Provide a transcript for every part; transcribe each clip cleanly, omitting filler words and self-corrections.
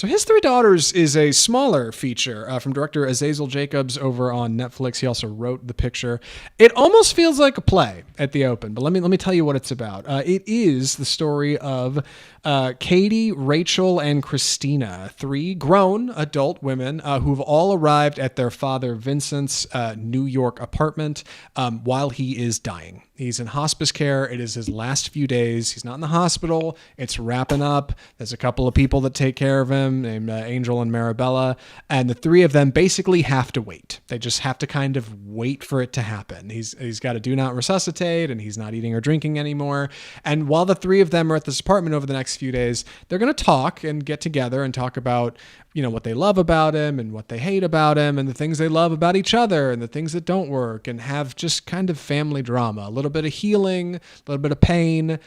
So His Three Daughters is a smaller feature from director Azazel Jacobs over on Netflix. He also wrote the picture. It almost feels like a play at the open, but let me tell you what it's about. It is the story of Katie, Rachel, and Christina, three grown adult women who've all arrived at their father Vincent's New York apartment while he is dying. He's in hospice care. It is his last few days. He's not in the hospital. It's wrapping up. There's a couple of people that take care of him named Angel and Marabella. And the three of them basically have to wait. They just have to kind of wait for it to happen. He's got to do not resuscitate, and he's not eating or drinking anymore. And while the three of them are at this apartment over the next few days, they're going to talk and get together and talk about, what they love about him and what they hate about him and the things they love about each other and the things that don't work, and have just kind of family drama, a little bit of healing, a little bit of pain,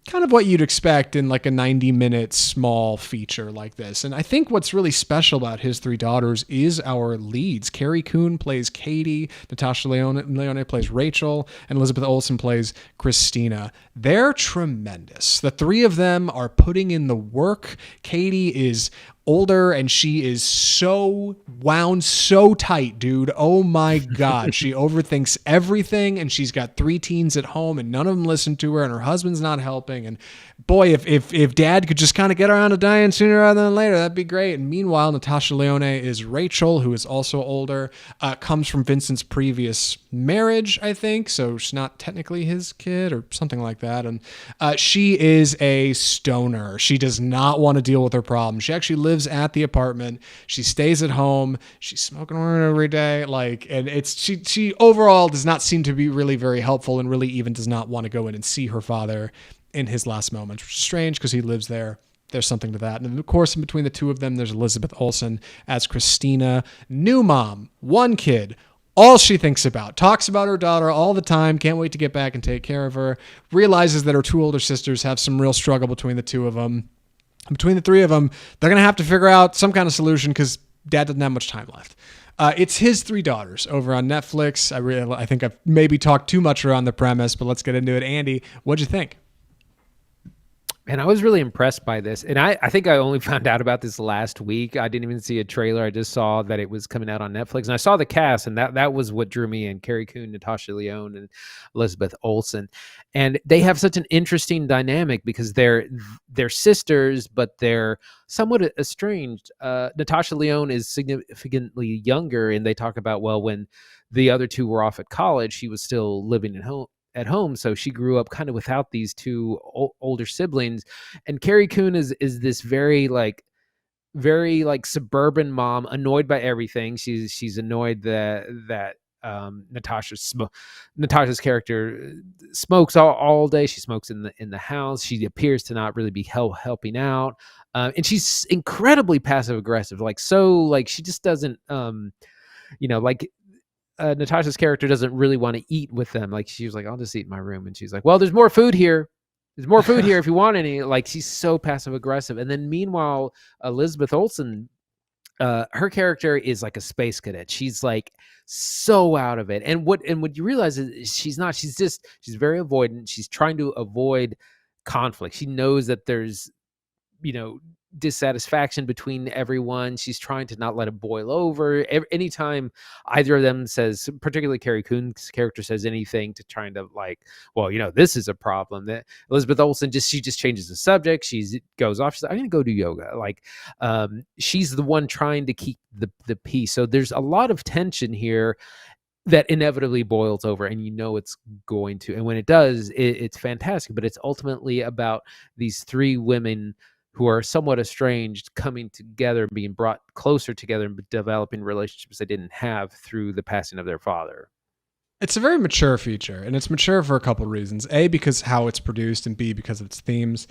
kind of what you'd expect in like a 90-minute small feature like this. And I think what's really special about His Three Daughters is our leads. Carrie Coon plays Katie, Natasha Lyonne plays Rachel, and Elizabeth Olsen plays Christina. They're tremendous. The three of them are putting in the work. Katie is older and she is so wound so tight, dude. Oh my God. She overthinks everything, and she's got three teens at home and none of them listen to her, and her husband's not helping. And boy, if dad could just kind of get around to dying sooner rather than later, that'd be great. And meanwhile, Natasha Lyonne is Rachel, who is also older, comes from Vincent's previous marriage, I think. So she's not technically his kid or something like that. And she is a stoner. She does not want to deal with her problems. She actually lives at the apartment. She stays at home. She's smoking every day. And she overall does not seem to be really very helpful, and really even does not want to go in and see her father in his last moments, which is strange because he lives there. There's something to that. And of course, in between the two of them, there's Elizabeth Olsen as Christina, new mom, one kid, all she thinks about, talks about her daughter all the time, can't wait to get back and take care of her, realizes that her two older sisters have some real struggle between the two of them. Between the three of them, they're going to have to figure out some kind of solution because dad doesn't have much time left. It's His Three Daughters over on Netflix. I think I've maybe talked too much around the premise, but let's get into it. Andy, what'd you think? And I was really impressed by this. And I think I only found out about this last week. I didn't even see a trailer. I just saw that it was coming out on Netflix. And I saw the cast, and that was what drew me in. Carrie Coon, Natasha Lyonne, and Elizabeth Olsen. And they have such an interesting dynamic because they're sisters, but they're somewhat estranged. Natasha Lyonne is significantly younger, and they talk about, well, when the other two were off at college, she was still living at home, so she grew up kind of without these two older siblings. And Carrie Coon is this very suburban mom, annoyed by everything. She's annoyed that Natasha's character smokes all day. She smokes in the house. She appears to not really be helping out, and she's incredibly passive aggressive. She just doesn't Natasha's character doesn't really want to eat with them. She was like, I'll just eat in my room. And she's like, well, there's more food here. There's more food here if you want any. She's so passive aggressive. And then meanwhile, Elizabeth Olsen, her character is like a space cadet. She's so out of it. And what you realize is she's not. She's very avoidant. She's trying to avoid conflict. She knows that there's dissatisfaction between everyone. She's trying to not let it boil over. Anytime either of them says, particularly Carrie Coon's character says anything to trying to this is a problem, that Elizabeth Olsen she just changes the subject. She goes off. She's like, I'm going to go do yoga. She's the one trying to keep the peace. So there's a lot of tension here that inevitably boils over, and it's going to. And when it does, it's fantastic. But it's ultimately about these three women who are somewhat estranged coming together and being brought closer together and developing relationships they didn't have through the passing of their father. It's a very mature feature, and it's mature for a couple of reasons. A, because how it's produced, and B, because of its themes.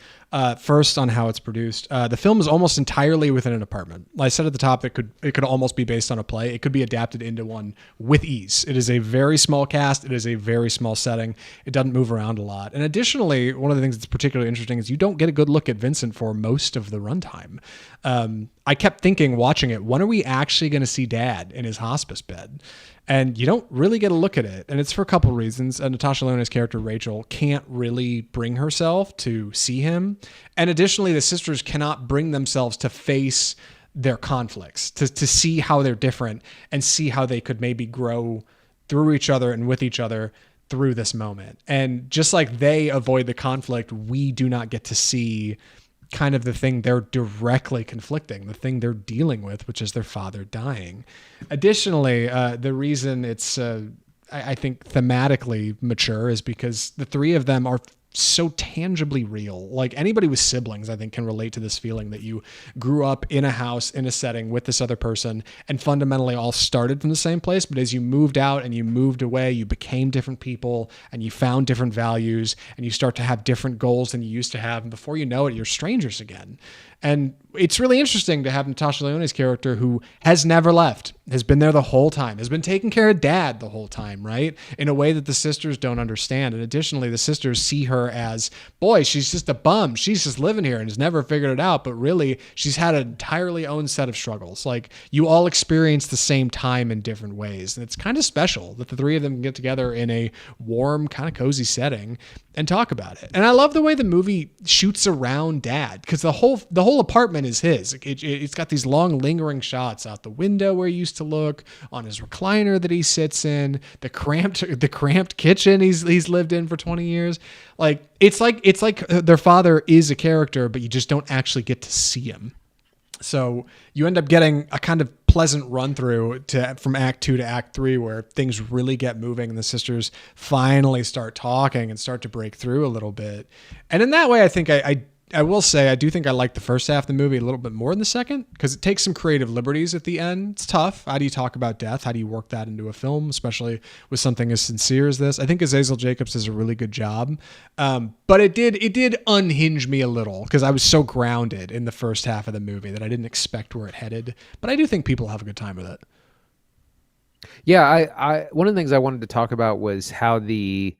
First, on how it's produced. The film is almost entirely within an apartment. Like I said at the top, it could almost be based on a play. It could be adapted into one with ease. It is a very small cast. It is a very small setting. It doesn't move around a lot. And additionally, one of the things that's particularly interesting is you don't get a good look at Vincent for most of the runtime. I kept thinking watching it, when are we actually going to see Dad in his hospice bed? And you don't really get a look at it. And it's for a couple reasons. Natasha Lyonne's character, Rachel, can't really bring herself to see him. And additionally, the sisters cannot bring themselves to face their conflicts, to see how they're different and see how they could maybe grow through each other and with each other through this moment. And just like they avoid the conflict, we do not get to see kind of the thing they're directly conflicting, the thing they're dealing with, which is their father dying. Additionally, the reason it's, I think, thematically mature is because the three of them are so tangibly real. Like anybody with siblings, I think, can relate to this feeling that you grew up in a house, in a setting with this other person and fundamentally all started from the same place. But as you moved out and you moved away, you became different people and you found different values and you start to have different goals than you used to have. And before you know it, you're strangers again. And it's really interesting to have Natasha Lyonne's character, who has never left, has been there the whole time, has been taking care of Dad the whole time, right? In a way that the sisters don't understand. And additionally, the sisters see her as, boy, she's just a bum. She's just living here and has never figured it out. But really, she's had an entirely own set of struggles. Like you all experience the same time in different ways. And it's kind of special that the three of them can get together in a warm, kind of cozy setting and talk about it. And I love the way the movie shoots around Dad, because the whole apartment is his. It's got these long lingering shots out the window where he used to look, on his recliner that he sits in, the cramped kitchen he's lived in for 20 years. Like it's like their father is a character, but you just don't actually get to see him. So you end up getting a kind of pleasant run through from Act 2 to Act 3, where things really get moving and the sisters finally start talking and start to break through a little bit. And in that way, I think I will say, I do think I like the first half of the movie a little bit more than the second, because it takes some creative liberties at the end. It's tough. How do you talk about death? How do you work that into a film, especially with something as sincere as this? I think Azazel Jacobs does a really good job. But it did unhinge me a little, because I was so grounded in the first half of the movie that I didn't expect where it headed. But I do think people have a good time with it. Yeah, I one of the things I wanted to talk about was how the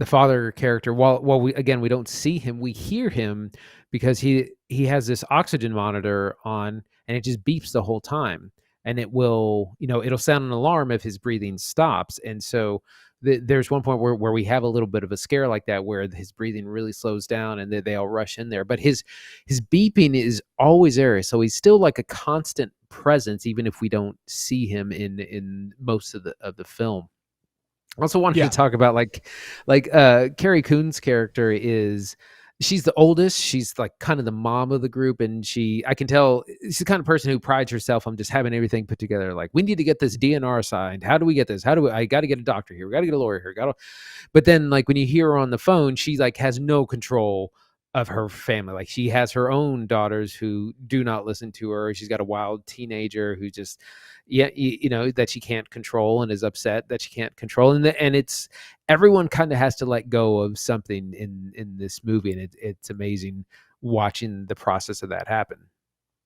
father character, while we don't see him, we hear him, because he has this oxygen monitor on and it just beeps the whole time, and it will, it'll sound an alarm if his breathing stops. And so there's one point where we have a little bit of a scare like that, where his breathing really slows down and they all rush in there, but his beeping is always there. So he's still like a constant presence, even if we don't see him in most of the film. I also wanted to talk about like Carrie Coon's character she's the oldest. She's like kind of the mom of the group. And I can tell she's the kind of person who prides herself on just having everything put together. Like, we need to get this DNR signed. How do we get this? I got to get a doctor here. We got to get a lawyer here. But then like when you hear her on the phone, she like has no control of her family. Like she has her own daughters who do not listen to her. She's got a wild teenager who just, that she can't control and is upset that she can't control. And it's, everyone kind of has to let go of something in this movie. And it's amazing watching the process of that happen.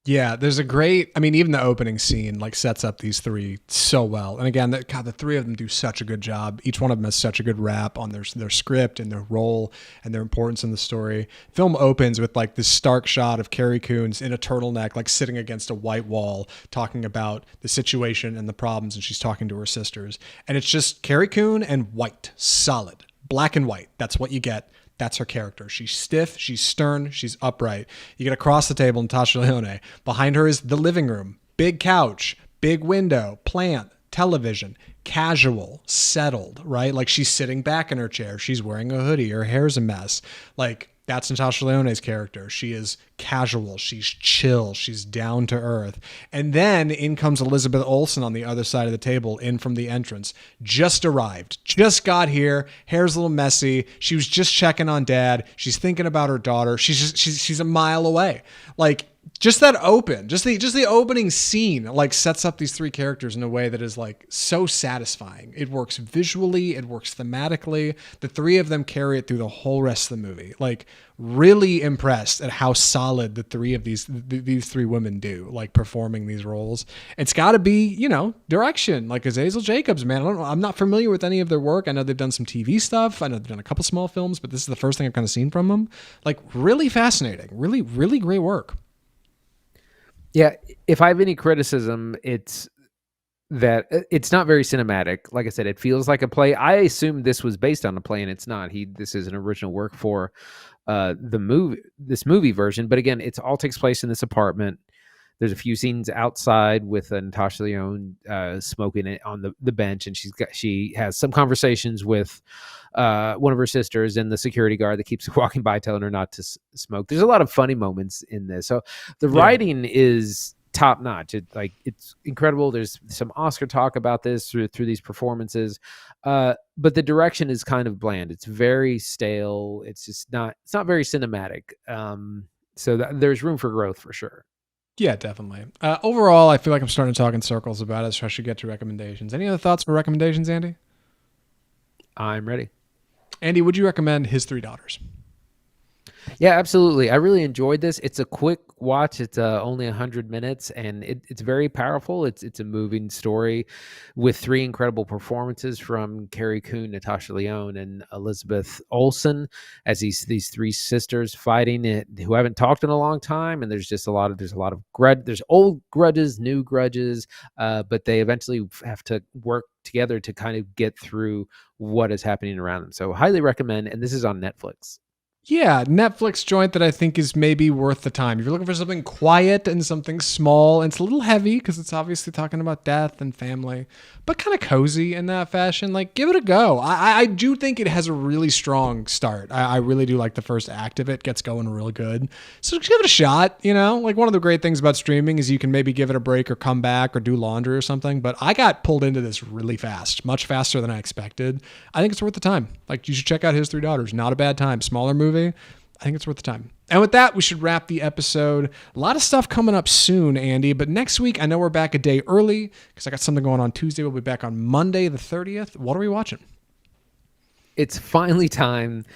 Yeah, there's even the opening scene like sets up these three so well. And again, the three of them do such a good job. Each one of them has such a good rap on their script and their role and their importance in the story. Film opens with like this stark shot of Carrie Coon in a turtleneck, like sitting against a white wall, talking about the situation and the problems. And she's talking to her sisters. And it's just Carrie Coon and white, solid, black and white. That's what you get. That's her character. She's stiff, she's stern, she's upright. You get across the table, Natasha Lyonne. Behind her is the living room, big couch, big window, plant, television, casual, settled, right? Like she's sitting back in her chair. She's wearing a hoodie. Her hair's a mess. Like that's Natasha Lyonne's character. She is casual. She's chill. She's down to earth. And then in comes Elizabeth Olsen on the other side of the table, in from the entrance. Just arrived. Just got here. Hair's a little messy. She was just checking on Dad. She's thinking about her daughter. She's a mile away. Like just the opening scene like sets up these three characters in a way that is like so satisfying. It works visually, it works thematically. The three of them carry it through the whole rest of the movie. Like really impressed at how solid the three of these three women do, like performing these roles. It's got to be, direction, like Azazel Jacobs, man. I don't know. I'm not familiar with any of their work. I know they've done some TV stuff. I know they've done a couple small films, but this is the first thing I've kind of seen from them. Like really fascinating, really, really great work. Yeah, if I have any criticism, it's that it's not very cinematic. Like I said, it feels like a play. I assumed this was based on a play, and it's not. This is an original work for this movie version. But again, it all takes place in this apartment. There's a few scenes outside with Natasha Lyonne smoking it on the bench, and she has some conversations with one of her sisters and the security guard that keeps walking by, telling her not to smoke. There's a lot of funny moments in this, so the Yeah. writing is top notch. It's incredible. There's some Oscar talk about this through these performances, but the direction is kind of bland. It's very stale. It's not very cinematic. So there's room for growth for sure. Yeah, definitely. Overall, I feel like I'm starting to talk in circles about it, so I should get to recommendations. Any other thoughts for recommendations, Andy? I'm ready. Andy, would you recommend His Three Daughters? Yeah, absolutely. I really enjoyed this. It's a quick watch. It's only 100 minutes, and it's very powerful. It's a moving story with three incredible performances from Carrie Coon, Natasha Lyonne, and Elizabeth Olsen as these three sisters fighting it who haven't talked in a long time. And there's a lot of there's old grudges, new grudges, but they eventually have to work together to kind of get through what is happening around them. So highly recommend. And this is on Netflix. Yeah, Netflix joint that I think is maybe worth the time. If you're looking for something quiet and something small, and it's a little heavy because it's obviously talking about death and family, but kind of cozy in that fashion, like give it a go. I do think it has a really strong start. I really do like the first act of it, gets going real good. So just give it a shot, you know? Like one of the great things about streaming is you can maybe give it a break or come back or do laundry or something, but I got pulled into this really fast, much faster than I expected. I think it's worth the time. Like you should check out His Three Daughters. Not a bad time. Smaller movie. I think it's worth the time. And with that, we should wrap the episode. A lot of stuff coming up soon, Andy, but next week, I know we're back a day early because I got something going on Tuesday. We'll be back on Monday, the 30th. What are we watching? It's finally time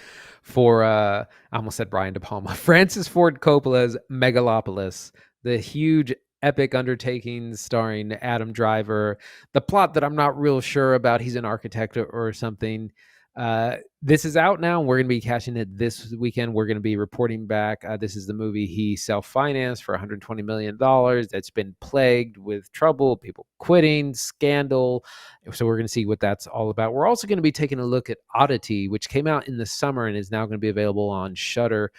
for, I almost said Brian De Palma, Francis Ford Coppola's Megalopolis, the huge epic undertaking starring Adam Driver. The plot that I'm not real sure about. He's an architect or something. This is out now. We're going to be catching it this weekend. We're going to be reporting back. This is the movie he self-financed for $120 million. That's been plagued with trouble, people quitting, scandal. So we're going to see what that's all about. We're also going to be taking a look at Oddity, which came out in the summer and is now going to be available on Shudder,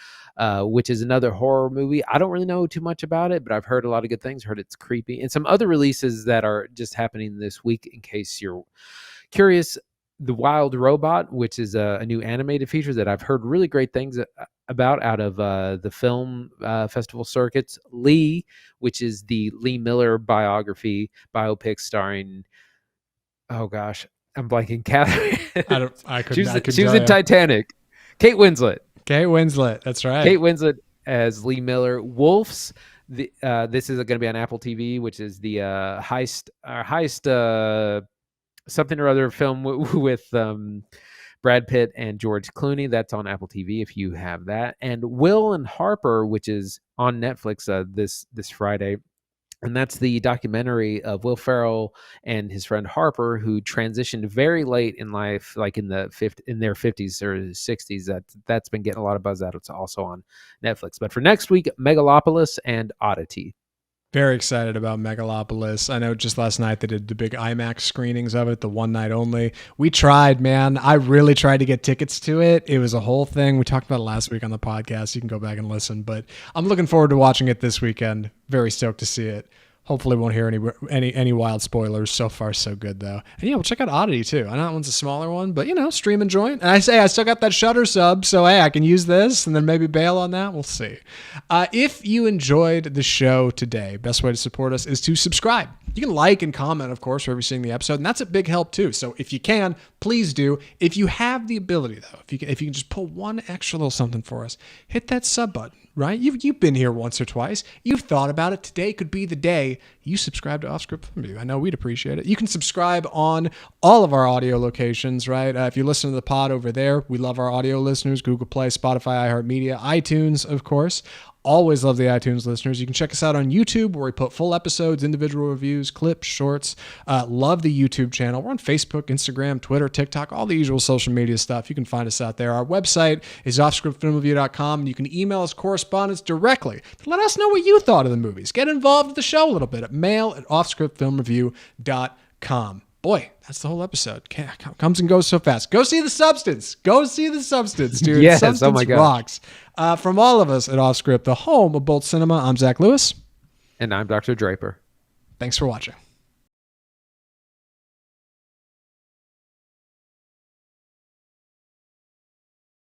which is another horror movie. I don't really know too much about it, but I've heard a lot of good things. Heard it's creepy. And some other releases that are just happening this week in case you're curious. The Wild Robot, which is a new animated feature that I've heard really great things about out of the film festival circuits. Lee, which is the Lee Miller biopic starring, oh gosh, I'm blanking. Catherine. She was in Titanic. Kate Winslet. That's right. Kate Winslet as Lee Miller. Wolves. This is going to be on Apple TV, which is the heist something or other film with Brad Pitt and George Clooney. That's on Apple TV if you have that. And Will and Harper, which is on Netflix this Friday. And that's the documentary of Will Ferrell and his friend Harper, who transitioned very late in life, like in their 50s or 60s. That's been getting a lot of buzz out. It's also on Netflix. But for next week, Megalopolis and Oddity. Very excited about Megalopolis. I know just last night they did the big IMAX screenings of it, the one night only. We tried, man. I really tried to get tickets to it. It was a whole thing. We talked about it last week on the podcast. You can go back and listen, but I'm looking forward to watching it this weekend. Very stoked to see it. Hopefully won't hear any wild spoilers. So far, so good, though. And yeah, we'll check out Oddity, too. I know that one's a smaller one, but, stream and join. And I still got that Shudder sub, so, hey, I can use this and then maybe bail on that. We'll see. If you enjoyed the show today, best way to support us is to subscribe. You can like and comment, of course, wherever you're seeing the episode, and that's a big help, too. So if you can, please do. If you have the ability, though, if you can just pull one extra little something for us, hit that sub button. Right? You've been here once or twice. You've thought about it. Today could be the day you subscribe to Off Script Film Review. I know we'd appreciate it. You can subscribe on all of our audio locations, right? If you listen to the pod over there, we love our audio listeners, Google Play, Spotify, iHeartMedia, iTunes, of course. Always love the iTunes listeners. You can check us out on YouTube, where we put full episodes, individual reviews, clips, shorts. Love the YouTube channel. We're on Facebook, Instagram, Twitter, TikTok, all the usual social media stuff. You can find us out there. Our website is offscriptfilmreview.com, and you can email us correspondence directly to let us know what you thought of the movies. Get involved with the show a little bit at mail@offscriptfilmreview.com. Boy, that's the whole episode. Comes and goes so fast. Go see The Substance. Go see The Substance, dude. Yes, Substance oh my gosh. rocks. From all of us at Offscript, the home of both cinema, I'm Zach Lewis. And I'm Dr. Draper. Thanks for watching.